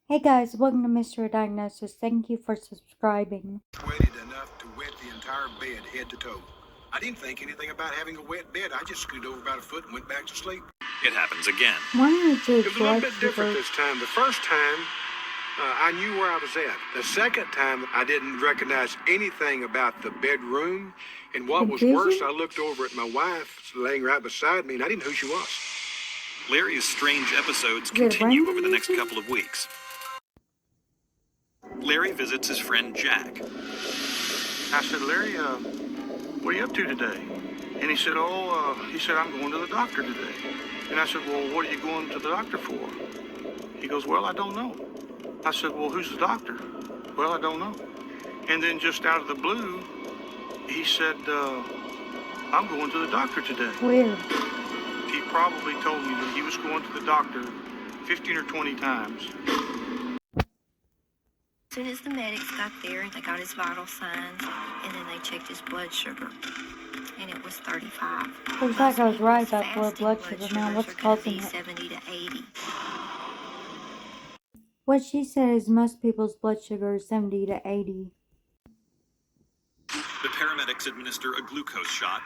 Hey guys, welcome to Mystery Diagnosis. Thank you for subscribing. Wetted enough to wet the entire bed head to toe. I didn't think anything about having a wet bed. I just scooted over about a foot and went back to sleep. It happens again. Why is It was a little bit different this time. The first time, I knew where I was at. The second time, I didn't recognize anything about the bedroom. And what was worse, I looked over at my wife laying right beside me, and I didn't know who she was. Larry's strange episodes continue over the next couple of weeks. Larry visits his friend Jack. I said, Larry, what are you up to today? And he said, I'm going to the doctor today. And I said, well, what are you going to the doctor for? He goes, well, I don't know. I said, well, who's the doctor? Well, I don't know. And then just out of the blue, he said, I'm going to the doctor today. Weird. He probably told me that he was going to the doctor 15 or 20 times. As soon as the medics got there, they got his vital signs, and then they checked his blood sugar, and it was 35. Looks like I was right about the blood sugar. Now, what's causing it? 70 to 80. What she said is most people's blood sugar is 70 to 80. The paramedics administer a glucose shot.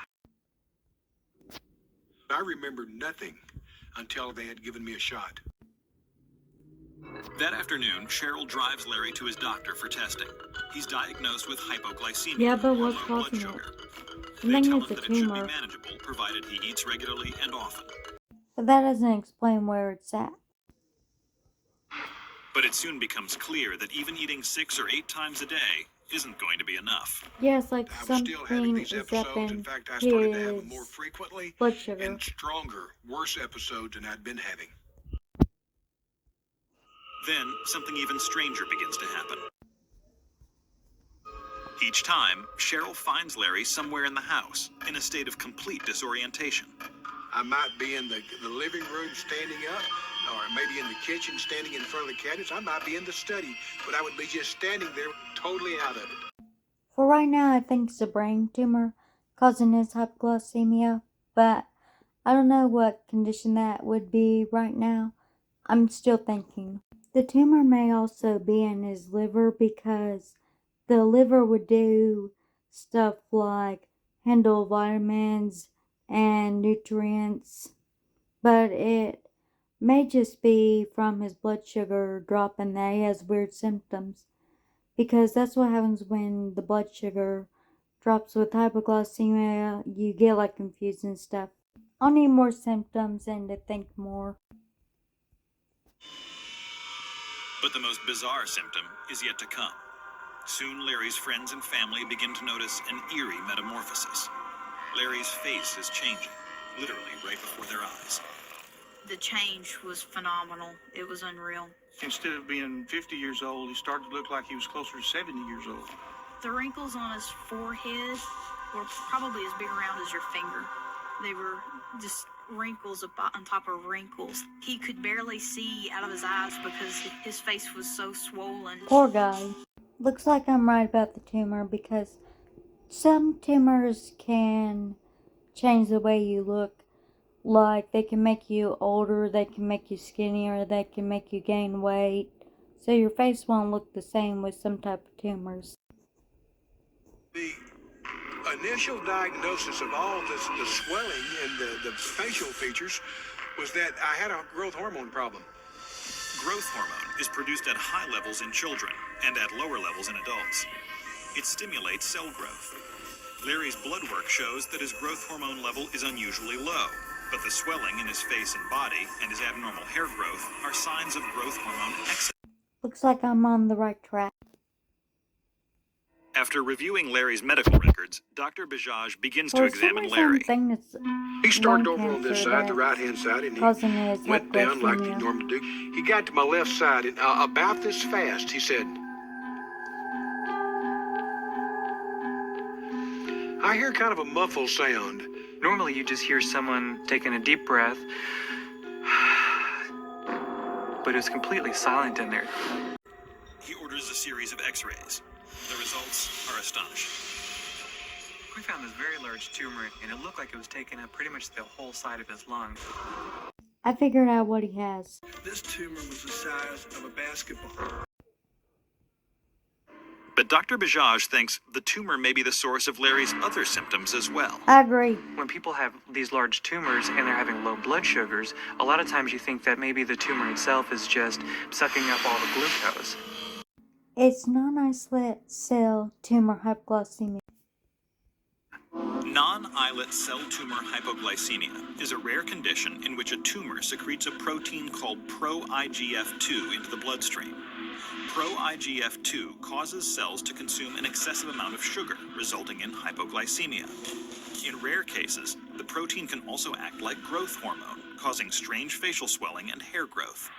I remembered nothing until they had given me a shot. That afternoon, Cheryl drives Larry to his doctor for testing. He's diagnosed with hypoglycemia. Yeah, but or what's low blood causing it? sugar. I They think tell it's him a that it should be tumor. manageable, provided he eats regularly and often. But that doesn't explain where it's at. But it soon becomes clear that even eating 6 or 8 times a day isn't going to be enough. Yes, like I was still having something these is up episodes. in In fact, I started to have them his more frequently blood sugar. and stronger, worse episodes than I'd been having. Then, something even stranger begins to happen. Each time, Cheryl finds Larry somewhere in the house, in a state of complete disorientation. I might be in the living room standing up, or maybe in the kitchen standing in front of the cabinets. I might be in the study, but I would be just standing there totally out of it. For right now, I think it's a brain tumor causing his hypoglycemia, but I don't know what condition that would be right now. I'm still thinking. The tumor may also be in his liver because the liver would do stuff like handle vitamins and nutrients, but it may just be from his blood sugar dropping that he has weird symptoms, because that's what happens when the blood sugar drops with hypoglycemia. You get like confused and stuff. I'll need more symptoms and to think more. But the most bizarre symptom is yet to come. Soon, Larry's friends and family begin to notice an eerie metamorphosis. Larry's face is changing, literally right before their eyes. The change was phenomenal. It was unreal. Instead of being 50 years old, he started to look like he was closer to 70 years old. The wrinkles on his forehead were probably as big around as your finger. They were just wrinkles on top of wrinkles. He could barely see out of his eyes because his face was so swollen. Poor guy. Looks like I'm right about the tumor, because some tumors can change the way you look. Like, they can make you older, they can make you skinnier, they can make you gain weight. So your face won't look the same with some type of tumors. The initial diagnosis of all this, the swelling and the facial features, was that I had a growth hormone problem. Growth hormone is produced at high levels in children and at lower levels in adults. It stimulates cell growth. Larry's blood work shows that his growth hormone level is unusually low, but the swelling in his face and body and his abnormal hair growth are signs of growth hormone excess. Looks like I'm on the right track. After reviewing Larry's medical records, Dr. Bajaj begins to For examine some reason, Larry. thing that's He started lung over on this cancer side, the that's right-hand side, and causing he his went down like he hypoglycemia. normally do. He got to my left side, and about this fast, he said, I hear kind of a muffled sound. Normally you just hear someone taking a deep breath, but it was completely silent in there. He orders a series of x-rays. The results are astonishing. We found this very large tumor, and it looked like it was taking up pretty much the whole side of his lung. I figured out what he has. This tumor was the size of a basketball. But Dr. Bajaj thinks the tumor may be the source of Larry's other symptoms as well. I agree. When people have these large tumors and they're having low blood sugars, a lot of times you think that maybe the tumor itself is just sucking up all the glucose. It's non-islet cell tumor hypoglycemia. Non-islet cell tumor hypoglycemia is a rare condition in which a tumor secretes a protein called pro-IGF-2 into the bloodstream. Pro-IGF-2 causes cells to consume an excessive amount of sugar, resulting in hypoglycemia. In rare cases, the protein can also act like growth hormone, causing strange facial swelling and hair growth.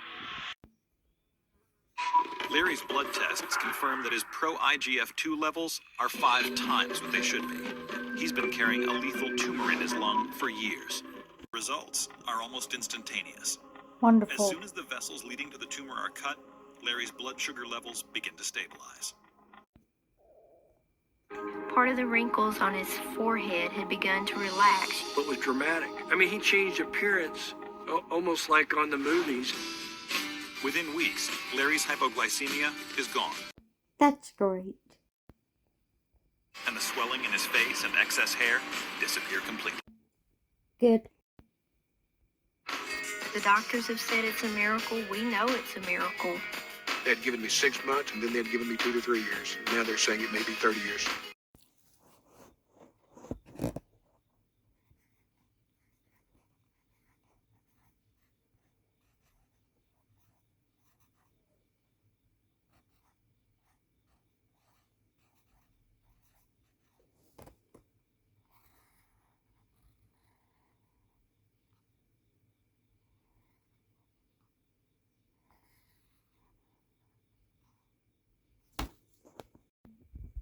Larry's blood tests confirm that his pro-IGF-2 levels are 5 times what they should be. He's been carrying a lethal tumor in his lung for years. Results are almost instantaneous. Wonderful. As soon as the vessels leading to the tumor are cut, Larry's blood sugar levels begin to stabilize. Part of the wrinkles on his forehead had begun to relax. It was dramatic. I mean, he changed appearance almost like on the movies. Within weeks, Larry's hypoglycemia is gone, That's great. and the swelling in his face and excess hair disappear completely. Good. The doctors have said it's a miracle. We know it's a miracle. They had given me 6 months, and then they had given me 2 to 3 years. Now they're saying it may be 30 years.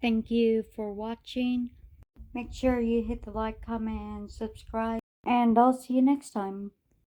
Thank you for watching. Make sure you hit the like, comment, and subscribe. And I'll see you next time.